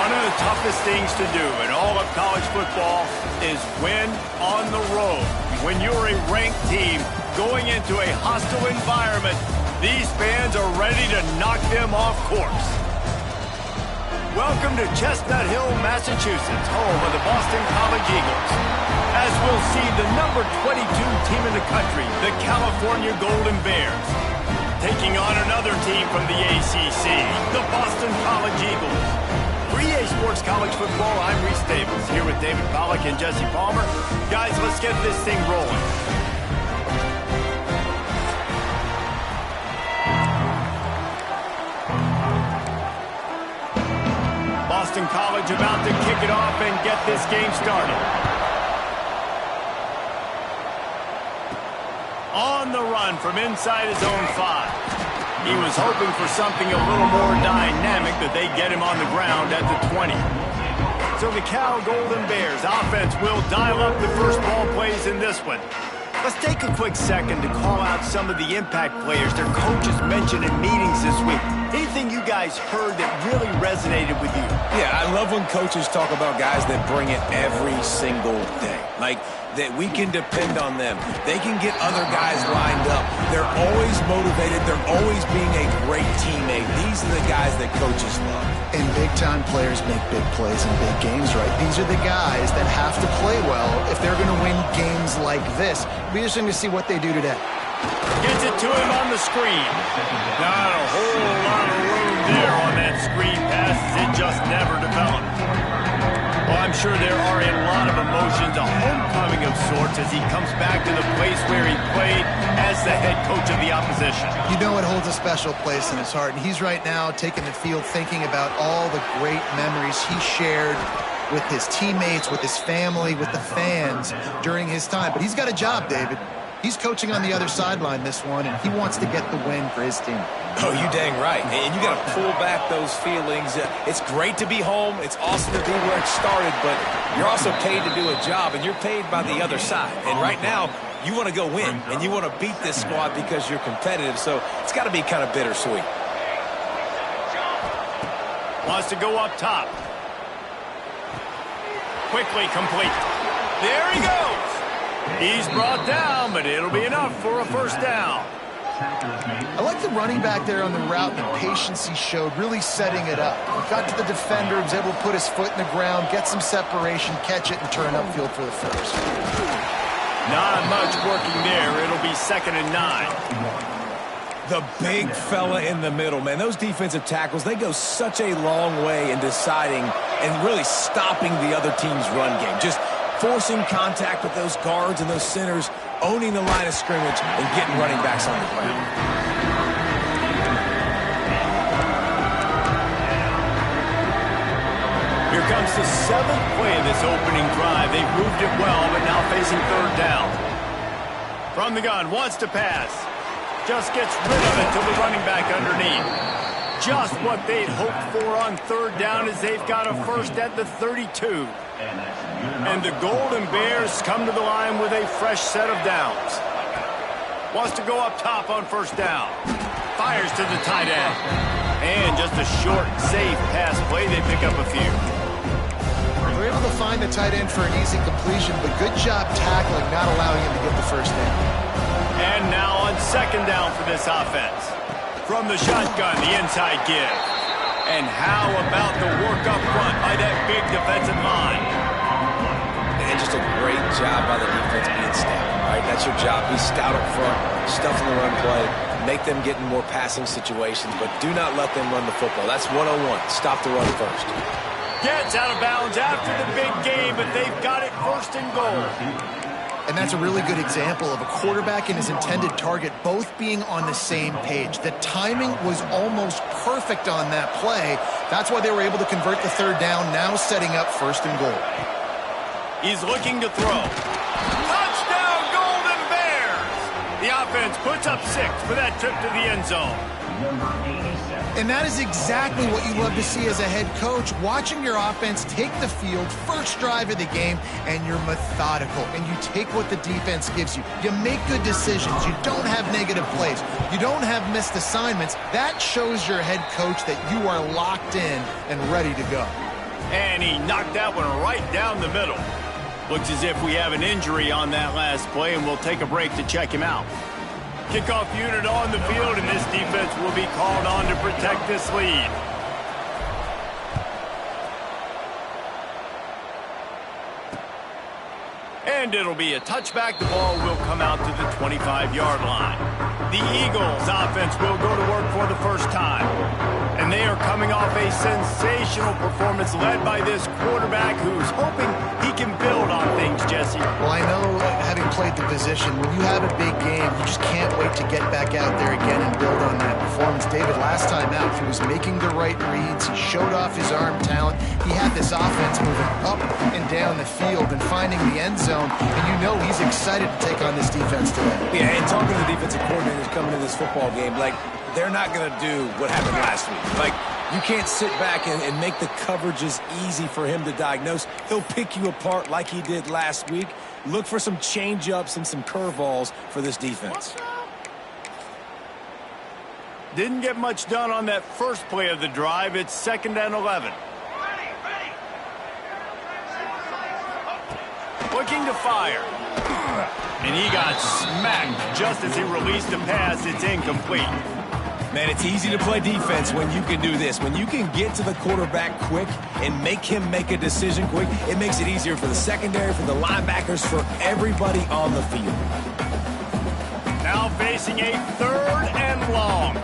One of the toughest things to do in all of college football is win on the road. When you're a ranked team going into a hostile environment, these fans are ready to knock them off course. Welcome to Chestnut Hill, Massachusetts, home of the Boston College Eagles. As we'll see the number 22 team in the country, the California Golden Bears, taking on another team from the ACC, the Boston College Eagles. For EA Sports College Football, I'm Reese Davis, here with David Pollack and Jesse Palmer. Guys, let's get this thing rolling. Boston College about to kick it off and get this game started. On the run from inside his own 5. He was hoping for something a little more dynamic, that they get him on the ground at the 20. So the Cal Golden Bears offense will dial up the first ball plays in this one. Let's take a quick second to call out some of the impact players their coaches mentioned in meetings this week. Anything you guys heard that really resonated with you? Yeah, I love when coaches talk about guys that bring it every single day. Like, that we can depend on them. They can get other guys lined up. They're always motivated. They're always being a great teammate. These are the guys that coaches love. And big-time players make big plays in big games, right? These are the guys that have to play well if they're going to win games like this. It'll be interesting to see what they do today. Gets it to him on the screen. Not a whole lot of room there on that screen pass. It just never developed. Well, I'm sure there are a lot of emotions, a homecoming of sorts, as he comes back to the place where he played as the head coach of the opposition. You know it holds a special place in his heart, and he's right now taking the field thinking about all the great memories he shared with his teammates, with his family, with the fans during his time. But he's got a job, David. He's coaching on the other sideline this one, and he wants to get the win for his team. Oh, you dang right. And you got to pull back those feelings. It's great to be home. It's awesome to be where it started, but you're also paid to do a job, and you're paid by the other side. And right now, you want to go win, and you want to beat this squad because you're competitive, so it's got to be kind of bittersweet. Wants to go up top. Quickly complete. There he goes. He's brought down, but it'll be enough for a first down. I like the running back there on the route and the patience he showed, really setting it up. He got to the defender, was able to put his foot in the ground, get some separation, catch it, and turn upfield for the first. Not much working there. It'll be 2nd and 9. The big fella in the middle, man. Those defensive tackles, they go such a long way in deciding and really stopping the other team's run game. Just forcing contact with those guards and those centers, owning the line of scrimmage, and getting running backs on the ground. Here comes the 7th play of this opening drive. They've moved it well, but now facing 3rd down. From the gun, wants to pass. Just gets rid of it to the running back underneath. Just what they'd hoped for on 3rd down, as they've got a first at the 32. And the Golden Bears come to the line with a fresh set of downs. Wants to go up top on 1st down. Fires to the tight end. And just a short, safe pass play. They pick up a few. They're able to find the tight end for an easy completion, but good job tackling, not allowing him to get the first down. And now on 2nd down for this offense. From the shotgun, the inside give. And how about the work up front by that big defensive line? And just a great job by the defense being stout, right? That's your job. Be stout up front, stuff in the run play, make them get in more passing situations, but do not let them run the football. That's 101. Stop the run first. Gets out of bounds after the big game, but they've got it 1st and goal. And that's a really good example of a quarterback and his intended target both being on the same page. The timing was almost perfect on that play. That's why they were able to convert the 3rd down, now setting up 1st and goal. He's looking to throw. Touchdown, Golden Bears! The offense puts up 6 for that trip to the end zone. And that is exactly what you love to see as a head coach, watching your offense take the field, first drive of the game, and you're methodical, and you take what the defense gives you. You make good decisions. You don't have negative plays. You don't have missed assignments. That shows your head coach that you are locked in and ready to go. And he knocked that one right down the middle. Looks as if we have an injury on that last play, and we'll take a break to check him out. Kickoff unit on the field, and this defense will be called on to protect this lead. And it'll be a touchback. The ball will come out to the 25-yard line. The Eagles offense will go to work for the first time. And they are coming off a sensational performance led by this quarterback who's hoping he can build on things, Jesse. Well, I know, having played the position, when you have a big game, you just can't wait to get back out there again and build on that performance. David, last time out, he was making the right reads. He showed off his arm talent. He had this offense moving up and down the field and finding the end zone. And you know he's excited to take on this defense today. Yeah, and talking to the defensive coordinators coming to this football game, like, they're not going to do what happened last week. Like, you can't sit back and make the coverages easy for him to diagnose. He'll pick you apart like he did last week. Look for some change-ups and some curveballs for this defense. Didn't get much done on that first play of the drive. It's 2nd and 11. Looking to fire. And he got smacked just as he released the pass. It's incomplete. Man, it's easy to play defense when you can do this. When you can get to the quarterback quick and make him make a decision quick, it makes it easier for the secondary, for the linebackers, for everybody on the field. Now facing a 3rd and long.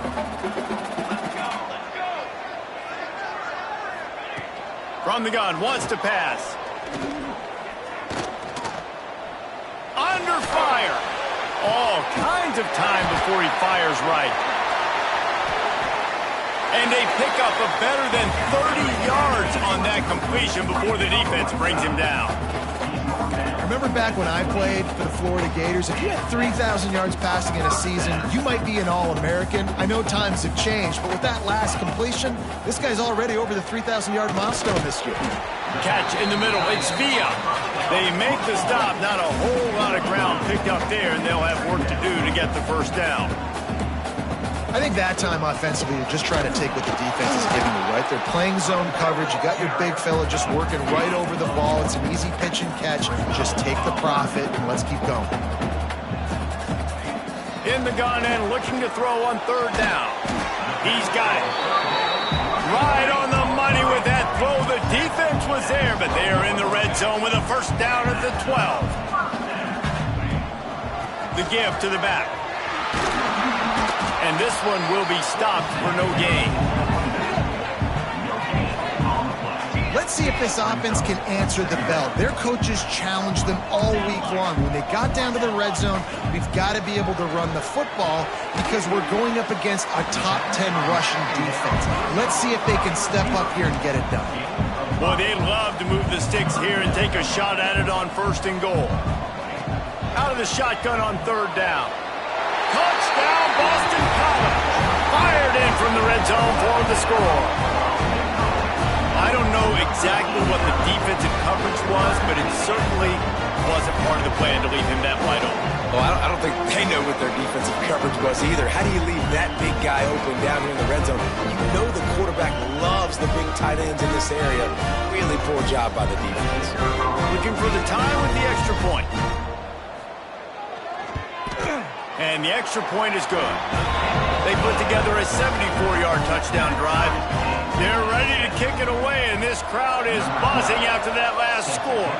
From the gun, wants to pass. Under fire. All kinds of time before he fires right. And they pick up a better than 30 yards on that completion before the defense brings him down. Remember back when I played for the Florida Gators, if you had 3,000 yards passing in a season, you might be an All-American. I know times have changed, but with that last completion, this guy's already over the 3,000-yard milestone this year. Catch in the middle. It's Villa. They make the stop. Not a whole lot of ground picked up there, and they'll have work to do to get the first down. I think that time offensively, you're just trying to take what the defense is giving you, right? They're playing zone coverage. You got your big fella just working right over the ball. It's an easy pitch and catch. Just take the profit and let's keep going. In the gun and looking to throw on 3rd down. He's got it. Right on the money with that throw. The defense was there, but they are in the red zone with a first down at the 12. The give to the back. And this one will be stopped for no gain. Let's see if this offense can answer the bell. Their coaches challenged them all week long. When they got down to the red zone, we've got to be able to run the football because we're going up against a top 10 rushing defense. Let's see if they can step up here and get it done. Boy, they love to move the sticks here and take a shot at it on 1st and goal. Out of the shotgun on 3rd down. Touchdown, Boston College. Fired in from the red zone for the score. I don't know exactly what the defensive coverage was, but it certainly wasn't part of the plan to leave him that wide open. Well, I don't think they know what their defensive coverage was either. How do you leave that big guy open down here in the red zone? You know the quarterback loves the big tight ends in this area. Really poor job by the defense. Looking for the time with the extra point. And the extra point is good. They put together a 74-yard touchdown drive. They're ready to kick it away, and this crowd is buzzing after that last score.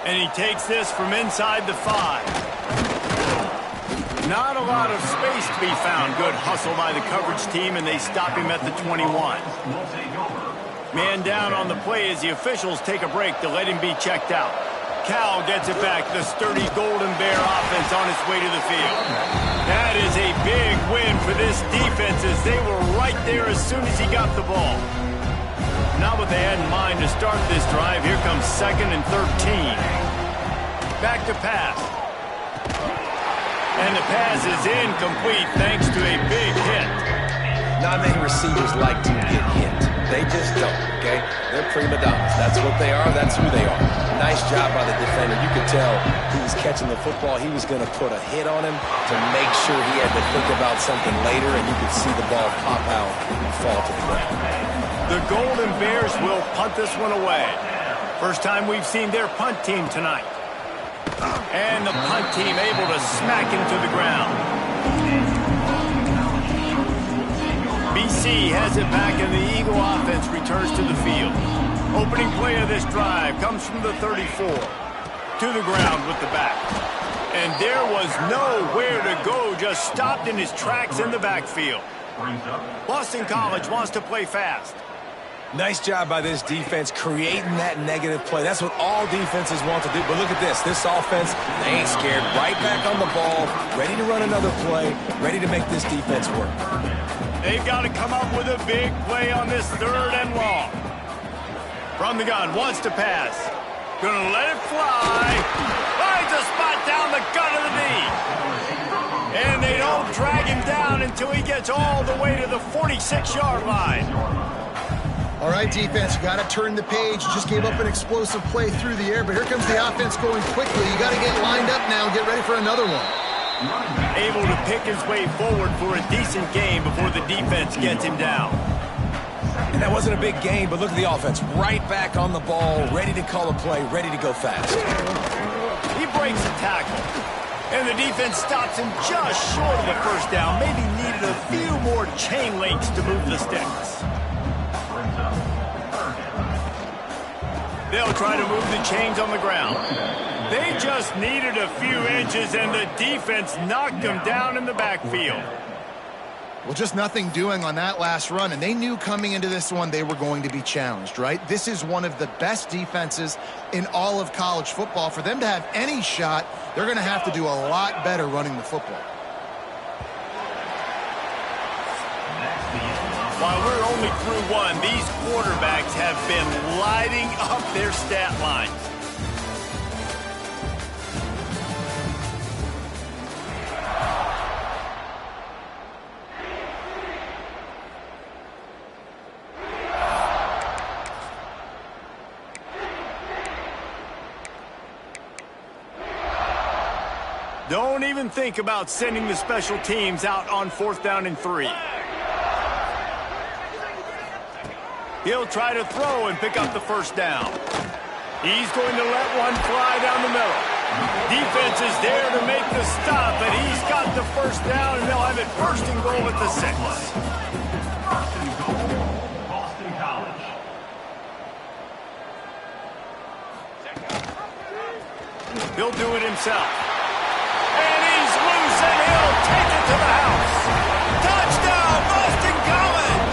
And he takes this from inside the 5. Not a lot of space to be found. Good hustle by the coverage team, and they stop him at the 21. Man down on the play as the officials take a break to let him be checked out. Cal gets it back. The sturdy Golden Bear offense on its way to the field. That is a big win for this defense as they were right there as soon as he got the ball. Not what they had in mind to start this drive. Here comes 2nd and 13. Back to pass. And the pass is incomplete thanks to a big hit. Not many receivers like to get hit. They just don't, okay? They're prima donnas. That's what they are. That's who they are. Nice job by the defender. You could tell he was catching the football. He was going to put a hit on him to make sure he had to think about something later, and you could see the ball pop out and fall to the ground. The Golden Bears will punt this one away. First time we've seen their punt team tonight. And the punt team able to smack him to the ground. BC has it back, and the Eagle offense returns to the field. Opening play of this drive comes from the 34. To the ground with the back. And there was nowhere to go, just stopped in his tracks in the backfield. Boston College wants to play fast. Nice job by this defense creating that negative play. That's what all defenses want to do. But look at this. This offense, they ain't scared. Right back on the ball, ready to run another play, ready to make this defense work. They've got to come up with a big play on this 3rd and long. From the gun, wants to pass. Gonna let it fly. Finds a spot down the gut of the knee. And they don't drag him down until he gets all the way to the 46-yard line. All right, defense, you got to turn the page. You just gave up an explosive play through the air, but here comes the offense going quickly. You got to get lined up now and get ready for another one. Able to pick his way forward for a decent gain before the defense gets him down. And that wasn't a big gain, but look at the offense. Right back on the ball, ready to call a play, ready to go fast. He breaks a tackle. And the defense stops him just short of the first down. Maybe needed a few more chain links to move the sticks. They'll try to move the chains on the ground. They just needed a few inches, and the defense knocked them down in the backfield. Well, just nothing doing on that last run, and they knew coming into this one they were going to be challenged, right? This is one of the best defenses in all of college football. For them to have any shot, they're going to have to do a lot better running the football. While we're only through one, these quarterbacks have been lighting up their stat lines. Don't even think about sending the special teams out on 4th down and 3. He'll try to throw and pick up the first down. He's going to let one fly down the middle. Defense is there to make the stop, but he's got the first down, and they'll have it 1st and goal at the 6. Boston College. He'll do it himself. And he's loose, and he'll take it to the house. Touchdown, Boston College!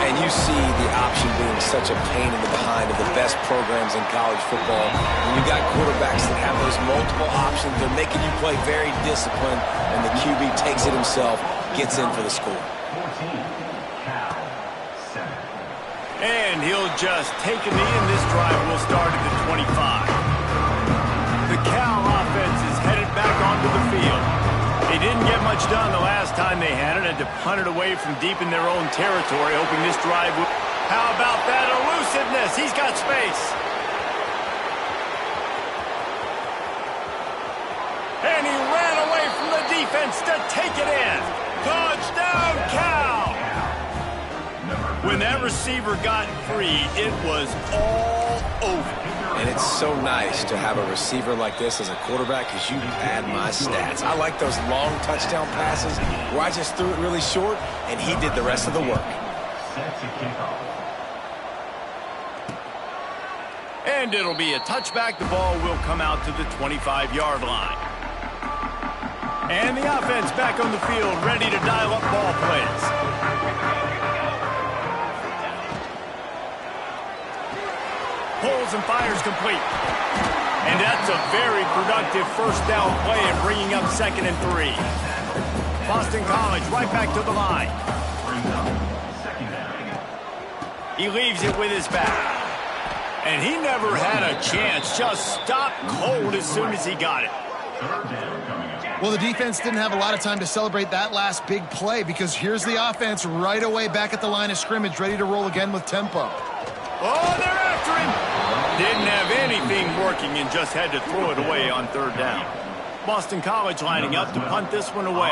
And you see the option being such a pain in the behind of the best programs in college football. When you got quarterbacks that have those multiple options, they're making you play very disciplined, and the QB takes it himself, gets in for the score. 14, Cal, 7. And he'll just take a knee, and this drive will start at the 25. The Cal offense is headed back onto the field. They didn't get much done the last time they had it, had to punt it away from deep in their own territory, hoping this drive would... How about that elusiveness? He's got space. And he ran away from the defense to take it in. Touchdown, Cal! When that receiver got free, it was all over. And it's so nice to have a receiver like this as a quarterback because you pad my stats. I like those long touchdown passes where I just threw it really short and he did the rest of the work. Set to kick off. And it'll be a touchback. The ball will come out to the 25-yard line. And the offense back on the field, ready to dial up ball plays. Pulls and fires complete. And that's a very productive first down play and bringing up 2nd and 3. Boston College right back to the line. He leaves it with his back. And he never had a chance. Just stopped cold as soon as he got it. Well, the defense didn't have a lot of time to celebrate that last big play because here's the offense right away back at the line of scrimmage, ready to roll again with tempo. Oh, they're after him. Didn't have anything working and just had to throw it away on 3rd down. Boston College lining up to punt this one away.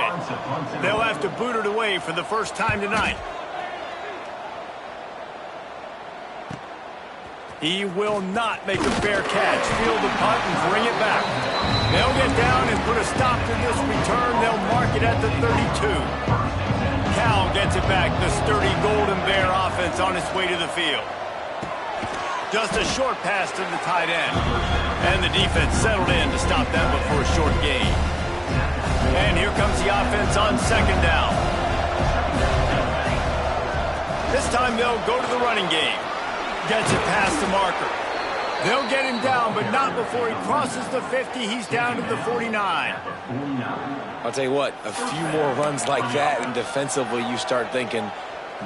They'll have to boot it away for the first time tonight. He will not make a fair catch. Field the punt and bring it back. They'll get down and put a stop to this return. They'll mark it at the 32. Cal gets it back. The sturdy Golden Bear offense on its way to the field. Just a short pass to the tight end. And the defense settled in to stop that before a short gain. And here comes the offense on second down. This time they'll go to the running game. Gets it past the marker. They'll get him down, but not before he crosses the 50. He's down to the 49. I'll tell you what, a few more runs like that, and defensively you start thinking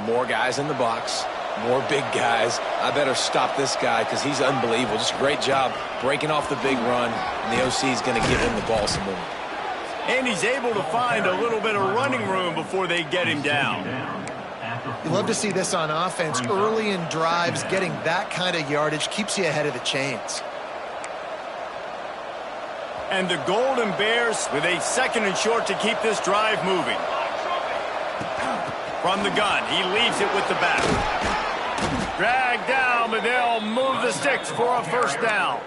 more guys in the box, more big guys. I better stop this guy because he's unbelievable. Just a great job breaking off the big run, and the OC is going to give him the ball some more. And he's able to find a little bit of running room before they get him down. You love to see this on offense. Early in drives, getting that kind of yardage keeps you ahead of the chains. And the Golden Bears with a second and short to keep this drive moving. From the gun, he leaves it with the back. Dragged down, but they'll move the sticks for a first down.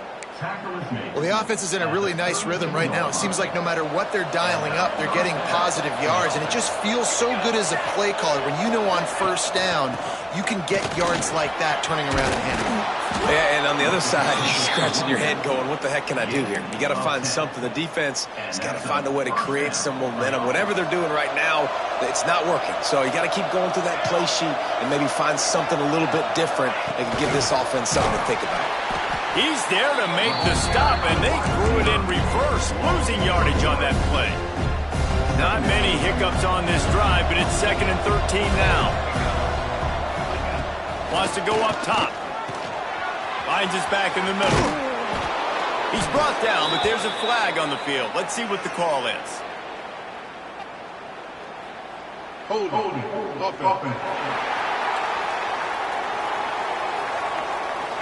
Well, the offense is in a really nice rhythm right now. It seems like no matter what they're dialing up, they're getting positive yards, and it just feels so good as a play caller when you know on first down you can get yards like that turning around and handling it. Yeah, and on the other side, you're scratching your head going, what the heck can I do here? You got to find something. The defense has got to find a way to create some momentum. Whatever they're doing right now, it's not working. So you got to keep going through that play sheet and maybe find something a little bit different that can give this offense something to think about. He's there to make the stop, and they threw it in reverse, losing yardage on that play. Not many hiccups on this drive, but it's 2nd and 13 now. Wants to go up top. Finds his back in the middle. He's brought down, but there's a flag on the field. Let's see what the call is. Holding.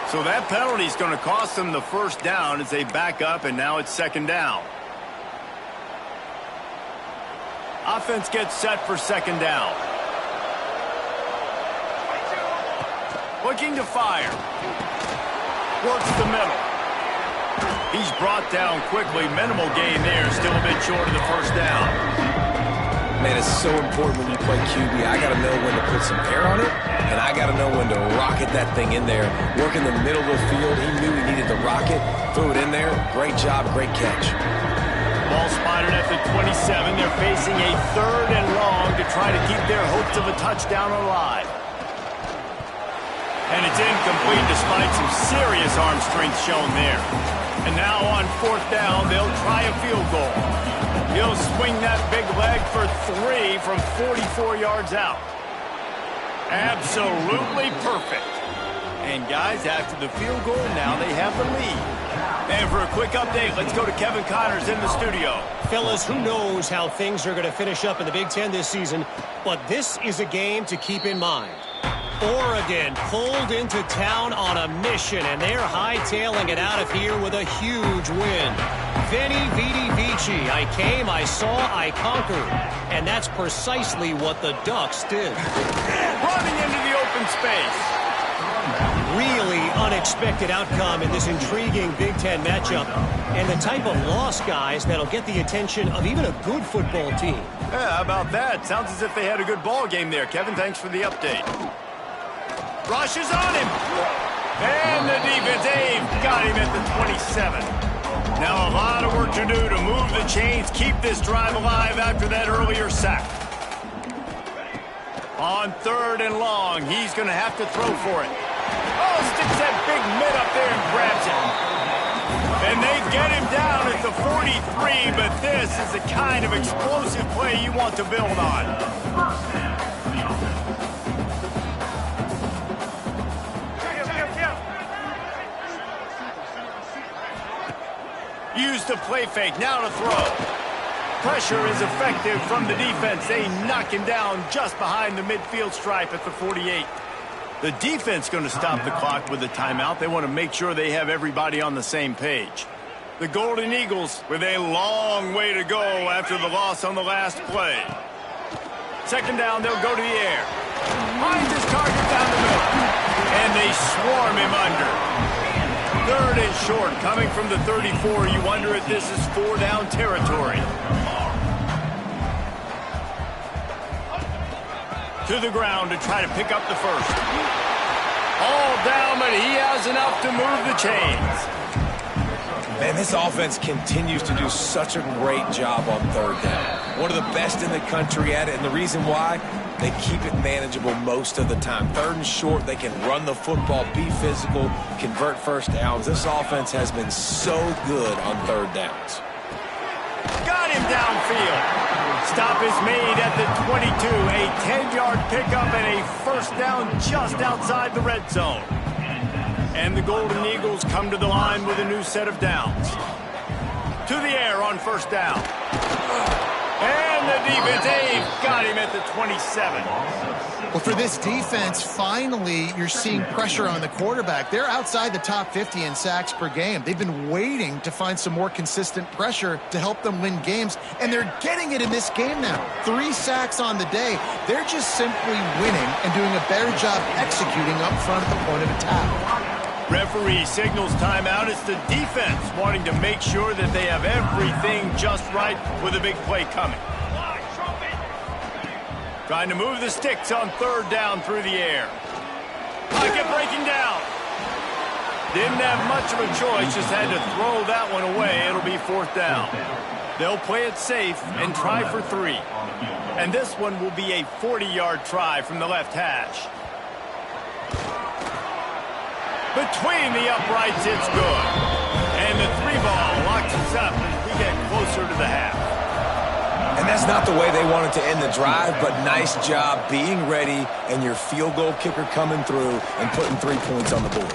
So that penalty is going to cost them the first down as they back up, and now it's 2nd down. Offense gets set for 2nd down. Looking to fire. Works the middle. He's brought down quickly. Minimal gain there. Still a bit short of the first down. Man, it's so important when you play QB. I got to know when to put some air on it, and I got to know when to rocket that thing in there. Work in the middle of the field. He knew he needed the rocket. Threw it in there. Great job, great catch. Ball spotted at the 27. They're facing a 3rd and long to try to keep their hopes of a touchdown alive. And it's incomplete despite some serious arm strength shown there. And now on 4th down, they'll try a field goal. He'll swing that big leg for 3 from 44 yards out. Absolutely perfect. And guys, after the field goal, now they have the lead. And for a quick update, let's go to Kevin Connors in the studio. Fellas, who knows how things are going to finish up in the Big Ten this season, but this is a game to keep in mind. Oregon pulled into town on a mission, and they're hightailing it out of here with a huge win. Veni, Vidi, Vici. I came, I saw, I conquered. And that's precisely what the Ducks did. Running into the open space. Really unexpected outcome in this intriguing Big Ten matchup. And the type of loss, guys, that'll get the attention of even a good football team. Yeah, how about that? Sounds as if they had a good ball game there. Kevin, thanks for the update. Rush is on him. And the defense, got him at the 27. Now a lot of work to do to move the chains, keep this drive alive after that earlier sack. On 3rd and long, he's going to have to throw for it. Oh, sticks that big mid up there and grabs it. And they get him down at the 43, but this is the kind of explosive play you want to build on. Used to play fake, now to throw. Pressure is effective from the defense. They knock him down just behind the midfield stripe at the 48. The defense going to stop the clock with a timeout. They want to make sure they have everybody on the same page. The Golden Eagles with a long way to go after the loss on the last play. 2nd down, they'll go to the air. Finds his target down the middle. And they swarm him under. short. Coming from the 34, you wonder if this is 4-down territory. To the ground to try to pick up the first. All down, but he has enough to move the chains. Man, this offense continues to do such a great job on third down. One of the best in the country at it, and the reason why, they keep it manageable most of the time. Third and short, they can run the football, be physical, convert first downs. This offense has been so good on third downs. Got him downfield. Stop is made at the 22. A 10-yard pickup and a first down just outside the red zone. And the Golden Eagles come to the line with a new set of downs. To the air on first down. And the defense, they've got him at the 27. Well, for this defense, finally, you're seeing pressure on the quarterback. They're outside the top 50 in sacks per game. They've been waiting to find some more consistent pressure to help them win games, and they're getting it in this game now. 3 sacks on the day. They're just simply winning and doing a better job executing up front at the point of attack. Referee signals timeout. It's the defense wanting to make sure that they have everything just right with a big play coming. Trying to move the sticks on third down through the air. Pocket breaking down. Didn't have much of a choice, just had to throw that one away. It'll be fourth down. They'll play it safe and try for 3. And this one will be a 40-yard try from the left hash. Between the uprights, it's good. And the 3-ball locks us up as we get closer to the half. And that's not the way they wanted to end the drive, but nice job being ready and your field goal kicker coming through and putting 3 points on the board.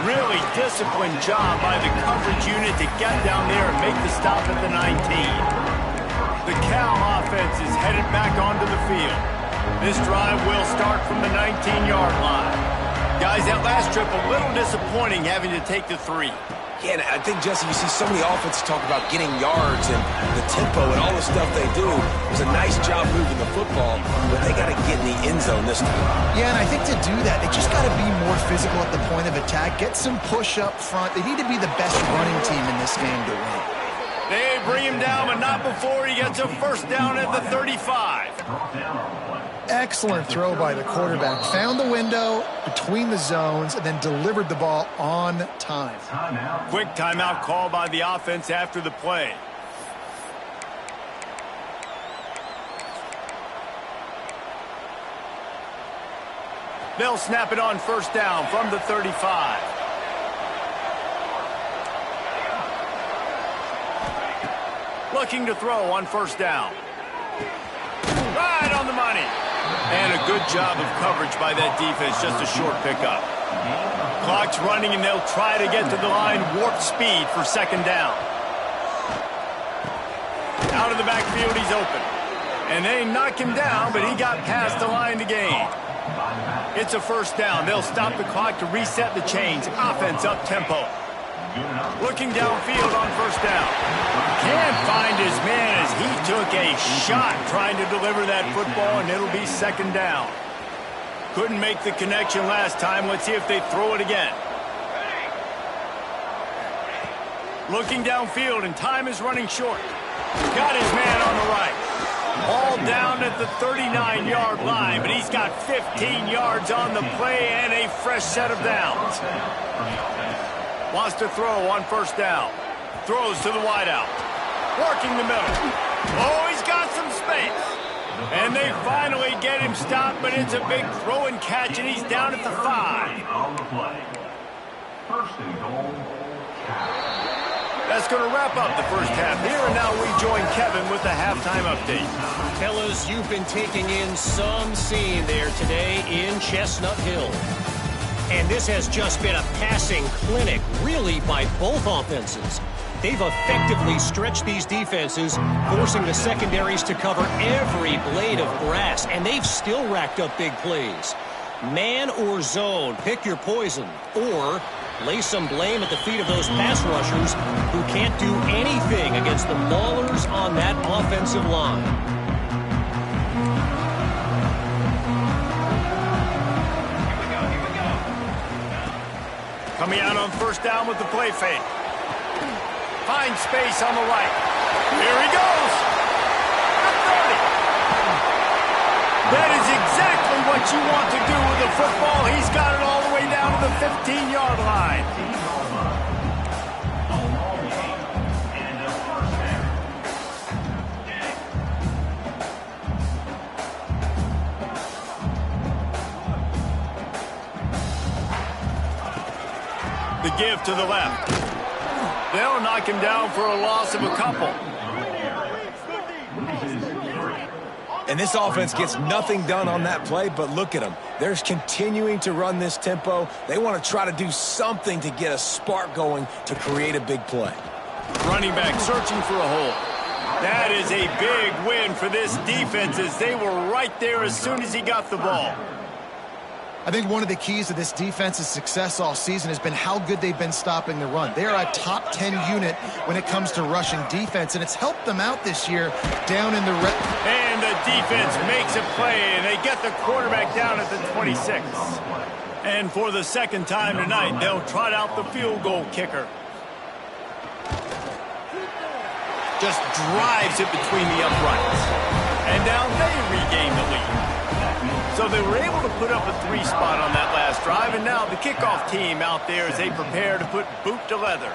Really disciplined job by the coverage unit to get down there and make the stop at the 19. The Cal offense is headed back onto the field. This drive will start from the 19-yard line. Guys, that last trip a little disappointing having to take the 3. Yeah, and I think, Jesse, you see so many offenses talk about getting yards and the tempo and all the stuff they do. It was a nice job moving the football, but they got to get in the end zone this time. Yeah, and I think to do that, they just got to be more physical at the point of attack, get some push up front. They need to be the best running team in this game to win. They bring him down, but not before he gets a first down at the 35. Excellent throw by the quarterback. Found the window between the zones and then delivered the ball on time. Quick timeout call by the offense after the play. They'll snap it on first down from the 35. Looking to throw on first down. Right on the money. And a good job of coverage by that defense, just a short pickup. Clock's running, and they'll try to get to the line warp speed for second down. Out of the backfield, he's open. And they knock him down, but he got past the line to gain. It's a first down. They'll stop the clock to reset the chains. Offense up-tempo. Looking downfield on first down. Can't find his man as he took a shot trying to deliver that football, and it'll be second down. Couldn't make the connection last time. Let's see if they throw it again. Looking downfield, and time is running short. Got his man on the right. Ball down at the 39-yard line, but he's got 15 yards on the play and a fresh set of downs. Wants to throw on first down. Throws to the wideout. Working the middle. Oh, he's got some space. And they finally get him stopped, but it's a big throw and catch, and he's down at the 5. On the play. First and goal. That's going to wrap up the first half here, and now we join Kevin with the halftime update. Fellas, you've been taking in some scene there today in Chestnut Hill. And this has just been a passing clinic, really, by both offenses. They've effectively stretched these defenses, forcing the secondaries to cover every blade of grass, and they've still racked up big plays. Man or zone, pick your poison, or lay some blame at the feet of those pass rushers who can't do anything against the maulers on that offensive line. Coming out on first down with the play fake. Finds space on the right. Here he goes. The 30. That is exactly what you want to do with the football. He's got it all the way down to the 15-yard line. The give to the left. They'll knock him down for a loss of a couple. And this offense gets nothing done on that play, but look at them. They're continuing to run this tempo. They want to try to do something to get a spark going to create a big play. Running back searching for a hole. That is a big win for this defense as they were right there as soon as he got the ball. I think one of the keys to this defense's success all season has been how good they've been stopping the run. They are a top 10 unit when it comes to rushing defense, and it's helped them out this year down in the red. And the defense makes a play, and they get the quarterback down at the 26. And for the second time tonight, they'll trot out the field goal kicker. Just drives it between the uprights. And now they regain the lead. So they were able to put up a 3 spot on that last drive, and now the kickoff team out there as they prepare to put boot to leather.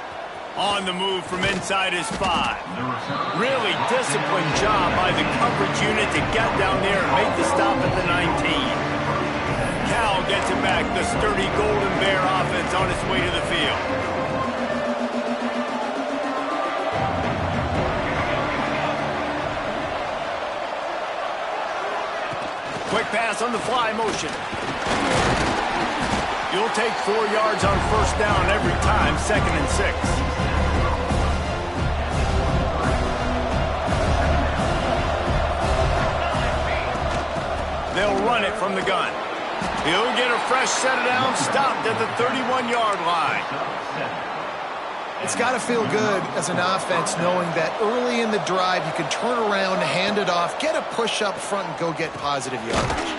On the move from inside his 5. Really disciplined job by the coverage unit to get down there and make the stop at the 19. Cal gets it back, the sturdy Golden Bear offense on its way to the field. Quick pass on the fly motion. You'll take 4 yards on first down every time, 2nd and 6. They'll run it from the gun. He'll get a fresh set of downs, stopped at the 31-yard line. It's got to feel good as an offense knowing that early in the drive you can turn around, hand it off, get a push up front, and go get positive yardage.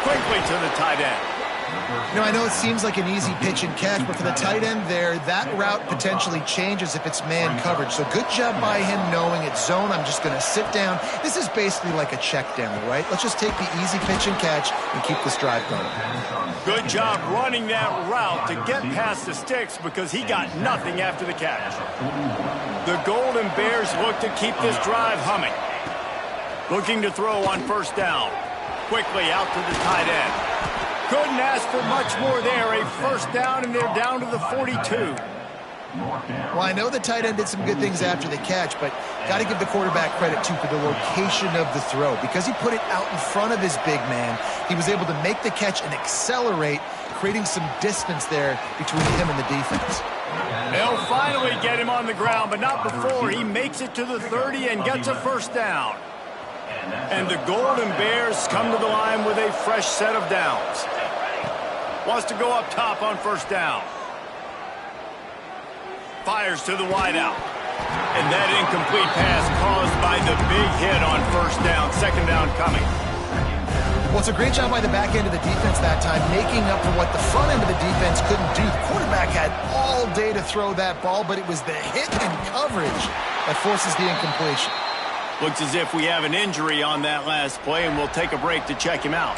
Quickly to the tight end. You know, I know it seems like an easy pitch and catch, but for the tight end there, that route potentially changes if it's man coverage. So good job by him knowing it's zone. I'm just going to sit down. This is basically like a check down, right? Let's just take the easy pitch and catch and keep this drive going. Good job running that route to get past the sticks because he got nothing after the catch. The Golden Bears look to keep this drive humming. Looking to throw on first down. Quickly out to the tight end. Couldn't ask for much more there. A first down, and they're down to the 42. Well, I know the tight end did some good things after the catch, but got to give the quarterback credit, too, for the location of the throw. Because he put it out in front of his big man, he was able to make the catch and accelerate, creating some distance there between him and the defense. They'll finally get him on the ground, but not before he makes it to the 30 and gets a first down. And the Golden Bears come to the line with a fresh set of downs. Wants to go up top on first down. Fires to the wideout. And that incomplete pass caused by the big hit on first down. 2nd down coming. Well, it's a great job by the back end of the defense that time, making up for what the front end of the defense couldn't do. The quarterback had all day to throw that ball, but it was the hit and coverage that forces the incompletion. Looks as if we have an injury on that last play, and we'll take a break to check him out.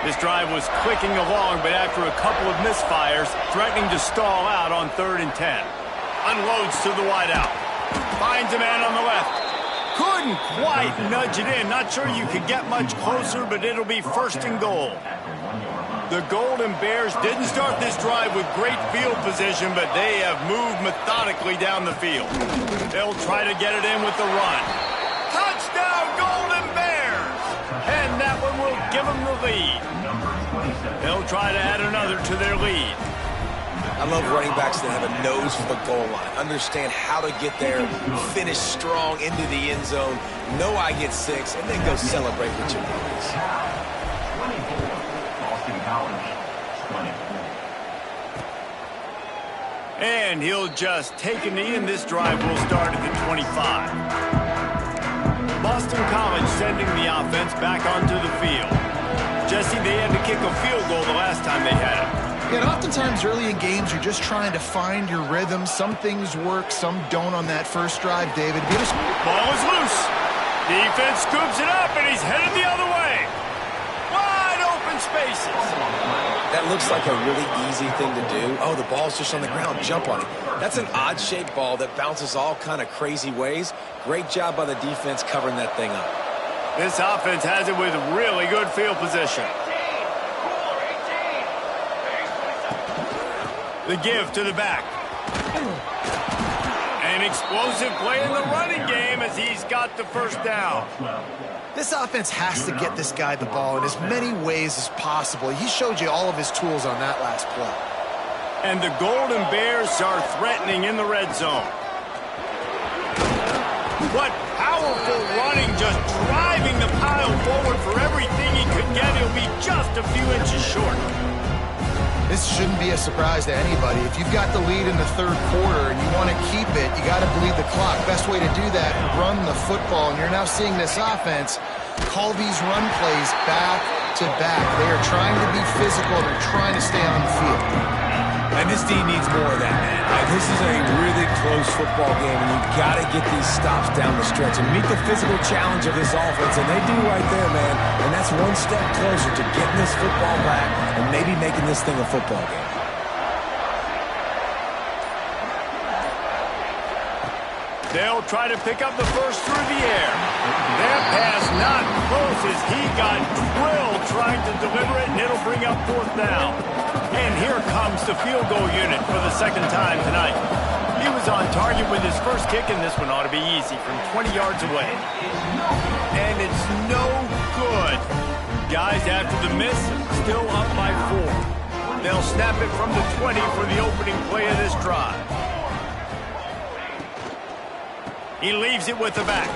This drive was clicking along, but after a couple of misfires, threatening to stall out on 3rd and 10. Unloads to the wideout. Finds a man on the left. Couldn't quite nudge it in. Not sure you could get much closer, but it'll be 1st and goal. The Golden Bears didn't start this drive with great field position, but they have moved methodically down the field. They'll try to get it in with the run. Touchdown, Golden Bears! And that one will give them the lead. They'll try to add another to their lead. I love running backs that have a nose for the goal line. Understand how to get there, finish strong into the end zone, know I get 6, and then go celebrate with your buddies. Boston College, 20. And he'll just take a knee, and this drive will start at the 25. Boston College sending the offense back onto the field. Jesse, they had to kick a field goal the last time they had it. Yeah, and oftentimes early in games, you're just trying to find your rhythm. Some things work, some don't on that first drive, David. Ball is loose. Defense scoops it up, and he's headed the other way. Wide open spaces. That looks like a really easy thing to do. Oh, the ball's just on the ground. Jump on it. That's an odd-shaped ball that bounces all kind of crazy ways. Great job by the defense covering that thing up. This offense has it with really good field position. The give to the back. An explosive play in the running game as he's got the first down. This offense has to get this guy the ball in as many ways as possible. He showed you all of his tools on that last play. And the Golden Bears are threatening in the red zone. What powerful running, just driving the pile forward for everything he could get. He'll be just a few inches short. This shouldn't be a surprise to anybody. If you've got the lead in the third quarter and you want to keep it, you got to bleed the clock. Best way to do that, run the football. And you're now seeing this offense call these run plays back to back. They are trying to be physical. They're trying to stay on the field. And this team needs more of that, man. This is a really close football game, and you've got to get these stops down the stretch and meet the physical challenge of this offense, and they do right there, man. And that's one step closer to getting this football back and maybe making this thing a football game. They'll try to pick up the first through the air. That pass not close as he got drilled trying to deliver it, and it'll bring up fourth down. And here comes the field goal unit for the second time tonight. He was on target with his first kick, and this one ought to be easy from 20 yards away. And it's no good. Guys, after the miss, still up by 4. They'll snap it from the 20 for the opening play of this drive. He leaves it with the back.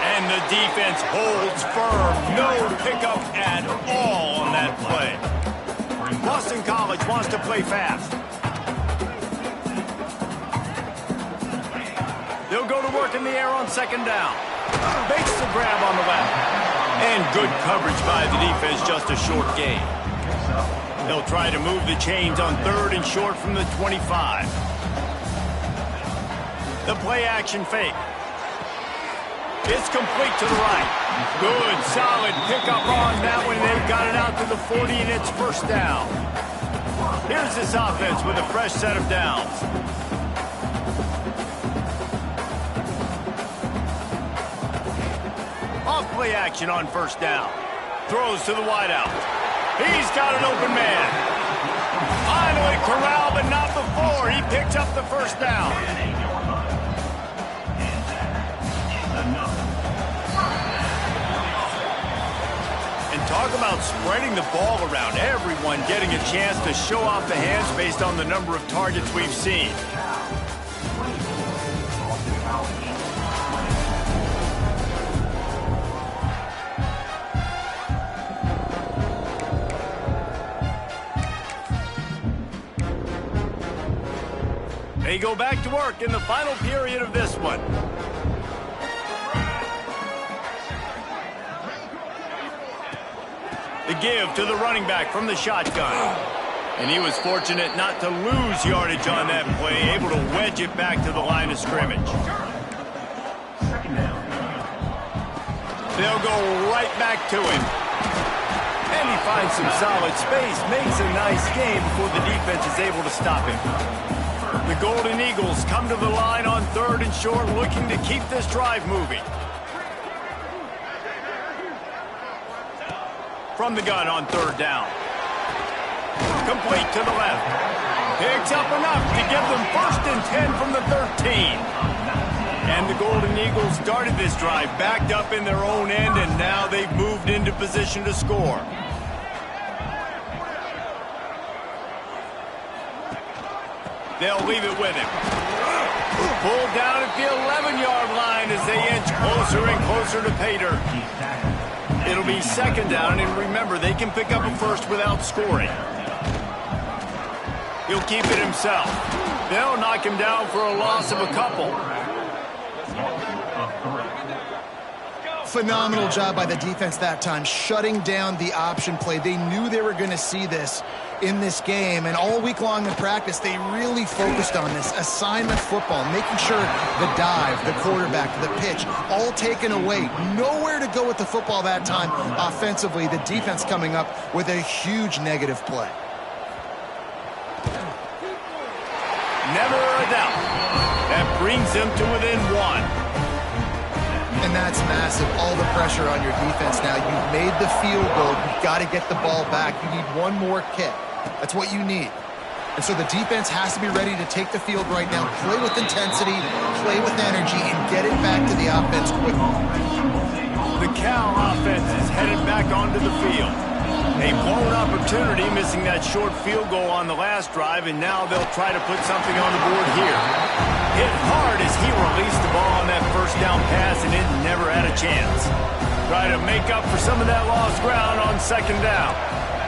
And the defense holds firm. No pickup at all on that play. Boston College wants to play fast. They'll go to work in the air on second down. Makes the grab on the left. And good coverage by the defense, just a short gain. They'll try to move the chains on third and short from the 25. The play action fake. It's complete to the right. Good, solid pickup on that one. They've got it out to the 40, and it's first down. Here's this offense with a fresh set of downs. Off play action on first down. Throws to the wideout. He's got an open man. Finally corralled, but not before. He picks up the first down. Talk about spreading the ball around. Everyone getting a chance to show off the hands based on the number of targets we've seen. They go back to work in the final period of this one. The give to the running back from the shotgun. And he was fortunate not to lose yardage on that play, able to wedge it back to the line of scrimmage. They'll go right back to him. And he finds some solid space, makes a nice game before the defense is able to stop him. The Golden Eagles come to the line on third and short, looking to keep this drive moving. From the gun on third down. Complete to the left. Picks up enough to give them first and 10 from the 13. And the Golden Eagles started this drive backed up in their own end, and now they've moved into position to score. They'll leave it with him. Pulled down at the 11-yard line as they inch closer and closer to pay dirt. It'll be second down, and remember, they can pick up a first without scoring. He'll keep it himself. They'll knock him down for a loss of a couple. Phenomenal job by the defense that time, shutting down the option play. They knew they were going to see this in this game, and all week long in practice, they really focused on this assignment football, making sure the dive, the quarterback, the pitch, all taken away. Nowhere to go with the football that time offensively. The defense coming up with a huge negative play. Never a doubt. That brings them to within one. And that's massive. All the pressure on your defense now. You've made the field goal. You've got to get the ball back. You need one more kick. That's what you need. And so the defense has to be ready to take the field right now, play with intensity, play with energy, and get it back to the offense quickly. The Cal offense is headed back onto the field. A blown opportunity, missing that short field goal on the last drive, and now they'll try to put something on the board here. Hit hard as he released the ball on that first down pass, and it never had a chance. Try to make up for some of that lost ground on second down.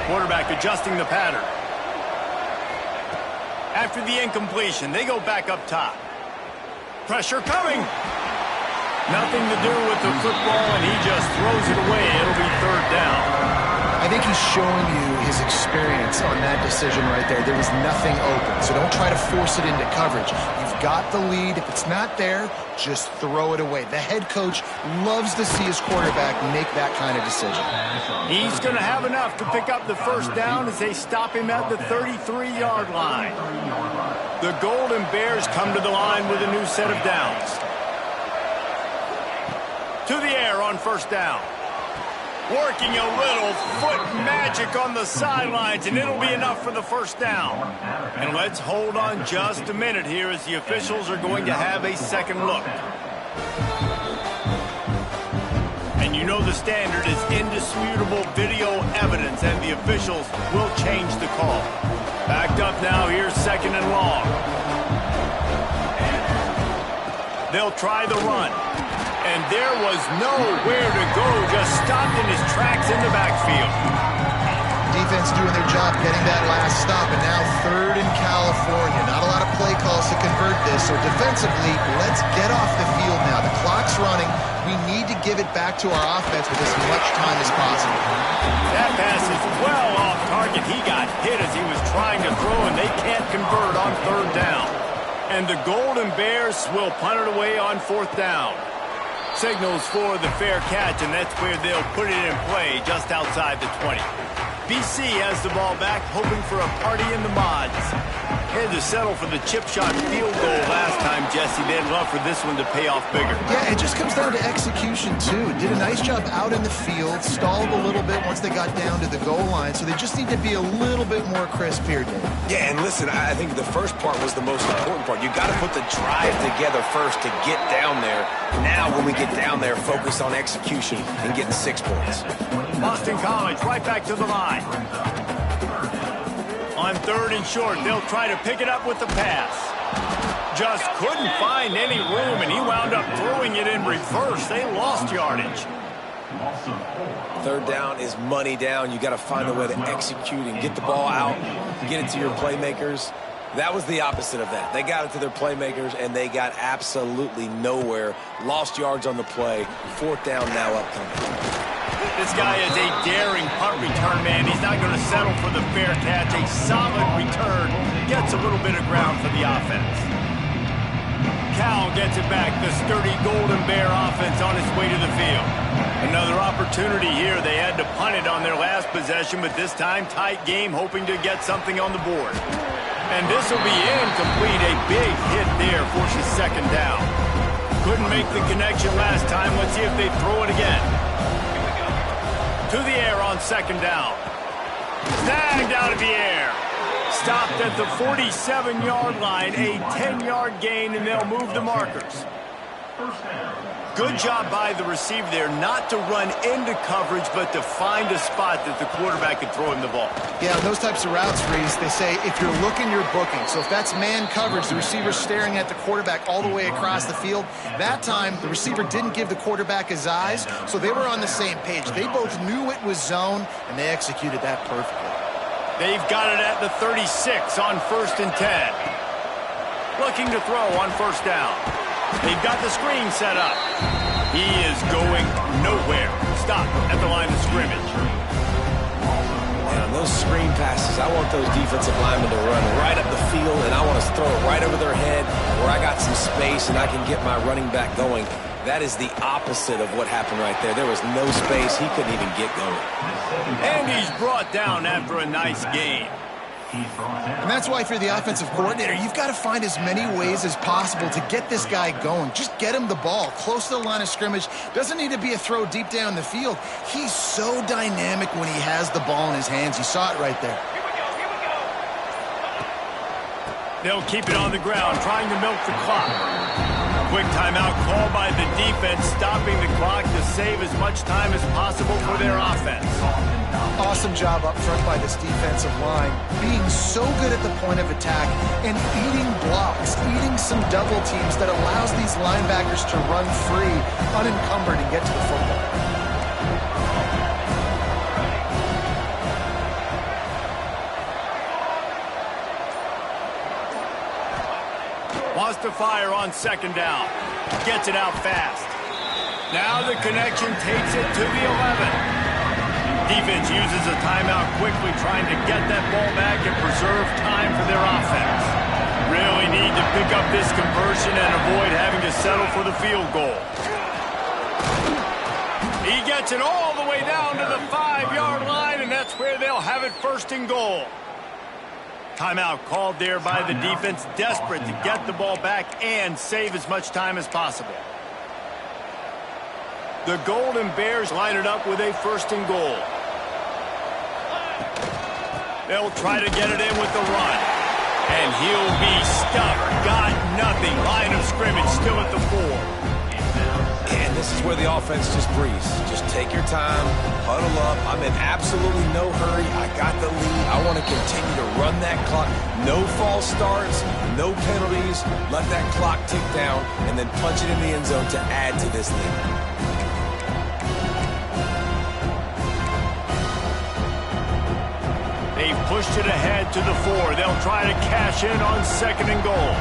Quarterback adjusting the pattern. After the incompletion, they go back up top. Pressure coming. Nothing to do with the football, and he just throws it away. It'll be third down. I think he's showing you his experience on that decision right there. There was nothing open, so don't try to force it into coverage. You've got the lead. If it's not there, just throw it away. The head coach loves to see his quarterback make that kind of decision. He's going to have enough to pick up the first down as they stop him at the 33-yard line. The Golden Bears come to the line with a new set of downs. To the air on first down. Working a little foot magic on the sidelines, and it'll be enough for the first down. And let's hold on just a minute here as the officials are going to have a second look. And you know the standard is indisputable video evidence, and the officials will change the call. Backed up now, here's second and long. They'll try the run. And there was nowhere to go, just stopped in his tracks in the backfield. Defense doing their job getting that last stop, and now third in California. Not a lot of play calls to convert this, so defensively, let's get off the field now. The clock's running. We need to give it back to our offense with as much time as possible. That pass is well off target. He got hit as he was trying to throw, and they can't convert on third down. And the Golden Bears will punt it away on fourth down. Signals for the fair catch, and that's where they'll put it in play just outside the 20. BC has the ball back, hoping for a party in the mods. Had to settle for the chip shot field goal last time, Jesse. They'd love for this one to pay off bigger. Yeah, it just comes down to execution, too. Did a nice job out in the field, stalled a little bit once they got down to the goal line, so they just need to be a little bit more crisp here, Dave. Yeah, and listen, I think the first part was the most important part. You got to put the drive together first to get down there. Now, when we get down there, focus on execution and getting 6 points. Boston College right back to the line. On third and short, they'll try to pick it up with the pass. Just couldn't find any room, and he wound up throwing it in reverse. They lost yardage. Third down is money down. You got to find a way to execute and get the ball out, get it to your playmakers. That was the opposite of that. They got it to their playmakers, and they got absolutely nowhere. Lost yards on the play. Fourth down now upcoming. This guy is a daring punt return man. He's not going to settle for the fair catch. A solid return gets a little bit of ground for the offense. Cal gets it back. The sturdy Golden Bear offense on its way to the field. Another opportunity here. They had to punt it on their last possession, but this time tight game, hoping to get something on the board. And this will be incomplete. A big hit there forces second down. Couldn't make the connection last time. Let's see if they throw it again. To the air on second down. Snagged out of the air. Stopped at the 47-yard line. A 10-yard gain, and they'll move the markers. Good job by the receiver there not to run into coverage, but to find a spot that the quarterback could throw him the ball. Yeah, those types of routes, Reese, they say if you're looking, you're booking. So if that's man coverage, the receiver's staring at the quarterback all the way across the field. That time, the receiver didn't give the quarterback his eyes, so they were on the same page. They both knew it was zone, and they executed that perfectly. They've got it at the 36 on first and 10. Looking to throw on first down. They've got the screen set up. He is going nowhere. Stop at the line of scrimmage. And on those screen passes, I want those defensive linemen to run right up the field, and I want to throw it right over their head where I got some space and I can get my running back going. That is the opposite of what happened right there. There was no space. He couldn't even get going. And he's brought down after a nice gain. And that's why if you're the offensive coordinator, you've got to find as many ways as possible to get this guy going. Just get him the ball close to the line of scrimmage. Doesn't need to be a throw deep down the field. He's so dynamic when he has the ball in his hands. You saw it right there. They'll keep it on the ground, trying to milk the clock. Quick timeout called by the defense, stopping the clock to save as much time as possible for their offense. Awesome job up front by this defensive line, being so good at the point of attack and eating blocks, eating some double teams that allows these linebackers to run free, unencumbered, and get to the football. Wants to fire on second down. Gets it out fast. Now the connection takes it to the 11. Defense uses a timeout quickly, trying to get that ball back and preserve time for their offense. Really need to pick up this conversion and avoid having to settle for the field goal. He gets it all the way down to the 5-yard line, and that's where they'll have it first and goal. Timeout called there by the defense, desperate to get the ball back and save as much time as possible. The Golden Bears line it up with a first and goal. They'll try to get it in with the run. And he'll be stuffed. Got nothing. Line of scrimmage still at the 4. And this is where the offense just breathes. Just take your time, huddle up. I'm in absolutely no hurry. I got the lead. I want to continue to run that clock. No false starts, no penalties. Let that clock tick down, and then punch it in the end zone to add to this lead. They've pushed it ahead to the 4. They'll try to cash in on second and goal.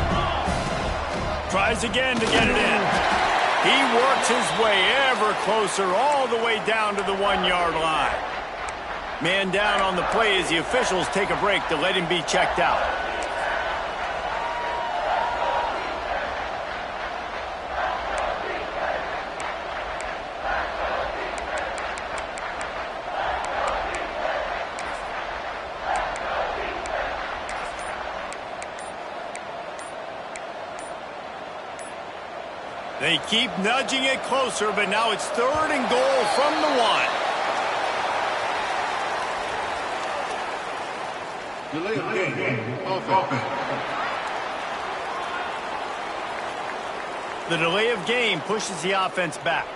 Tries again to get it in. He works his way ever closer all the way down to the 1-yard line. Man down on the play as the officials take a break to let him be checked out. They keep nudging it closer, but now it's third and goal from the 1. Delay of game. Offense. The delay of game pushes the offense back.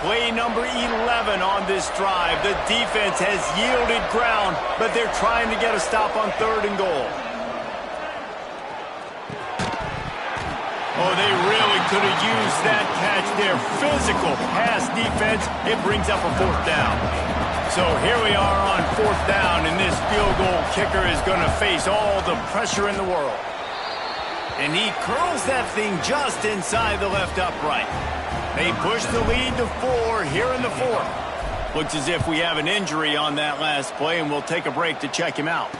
Play number 11 on this drive. The defense has yielded ground, but they're trying to get a stop on third and goal. Oh, they really could have used that catch there. Physical pass defense. It brings up a fourth down. So here we are on fourth down, and this field goal kicker is going to face all the pressure in the world. And he curls that thing just inside the left upright. They push the lead to 4 here in the 4th. Looks as if we have an injury on that last play, and we'll take a break to check him out.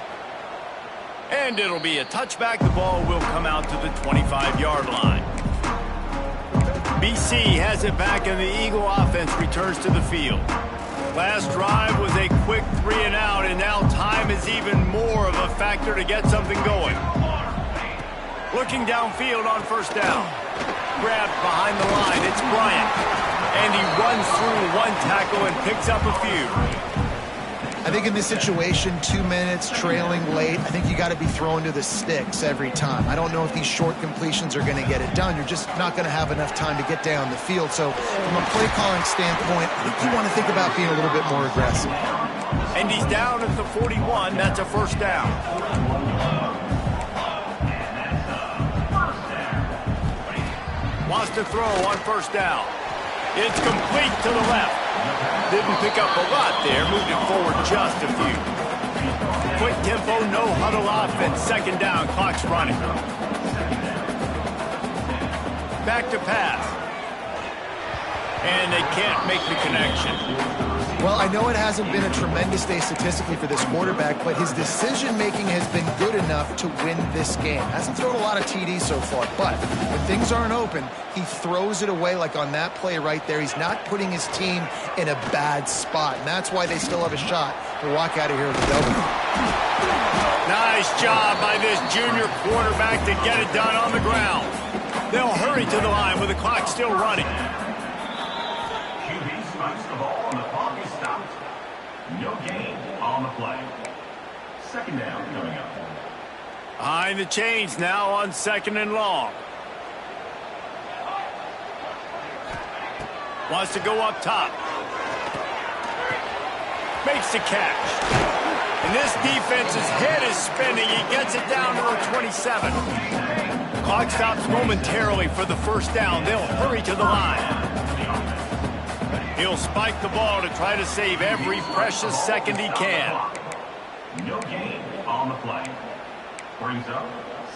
And it'll be a touchback. The ball will come out to the 25-yard line. BC has it back, and the Eagle offense returns to the field. Last drive was a quick 3-and-out, and now time is even more of a factor to get something going. Looking downfield on first down. Grabbed behind the line. It's Bryant. And he runs through one tackle and picks up a few. I think in this situation, 2 minutes, trailing late, I think you got to be throwing to the sticks every time. I don't know if these short completions are going to get it done. You're just not going to have enough time to get down the field. So from a play calling standpoint, I think you want to think about being a little bit more aggressive. And he's down at the 41. That's a first down. Wants to throw on first down. It's complete to the left. Didn't pick up a lot there, moved it forward just a few. Quick tempo, no huddle offense, second down, clock's running. Back to pass. And they can't make the connection. Well, I know it hasn't been a tremendous day statistically for this quarterback, but his decision-making has been good enough to win this game. Hasn't thrown a lot of TDs so far, but when things aren't open, he throws it away like on that play right there. He's not putting his team in a bad spot, and that's why they still have a shot to walk out of here with a W. Nice job by this junior quarterback to get it done on the ground. They'll hurry to the line with the clock still running. QB strikes the ball and the clock is stopped. No gain on the play. Second down coming up. Behind the chains now on second and long. Wants to go up top. Makes the catch. And this defense's head is spinning. He gets it down to the 27. Clock stops momentarily for the first down. They'll hurry to the line. He'll spike the ball to try to save every precious second he can. No gain on the play. Brings up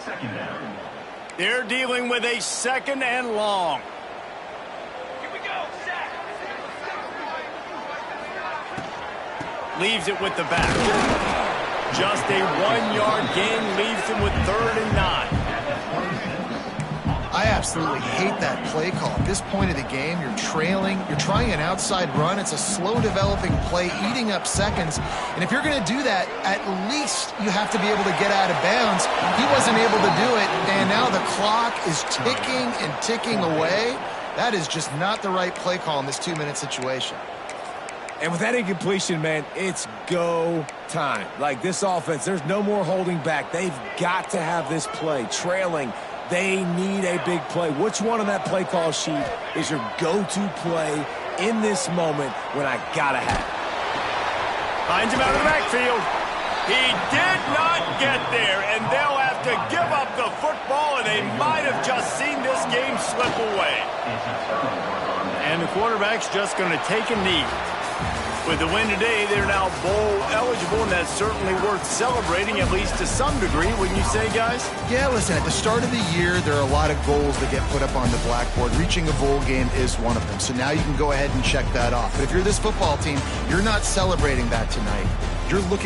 second down. They're dealing with a second and long. Here we go, Zach. Leaves it with the back. Just a 1-yard gain leaves him with 3rd and 9. I absolutely hate that play call. At this point of the game, you're trailing, you're trying an outside run. It's a slow developing play, eating up seconds. And if you're going to do that, at least you have to be able to get out of bounds. He wasn't able to do it, and now the clock is ticking and ticking away. That is just not the right play call in this 2-minute situation. And with that incompletion, man, it's go time. Like this offense, there's no more holding back. They've got to have this play. Trailing, they need a big play. Which one on that play call sheet is your go-to play in this moment when I gotta have it? Finds him out of the backfield. He did not get there, and they'll have to give up the football, and they might have just seen this game slip away. And the quarterback's just going to take a knee. With the win today, they're now bowl eligible, and that's certainly worth celebrating, at least to some degree, wouldn't you say, guys? Yeah, listen, at the start of the year, there are a lot of goals that get put up on the blackboard. Reaching a bowl game is one of them. So now you can go ahead and check that off. But if you're this football team, you're not celebrating that tonight. You're looking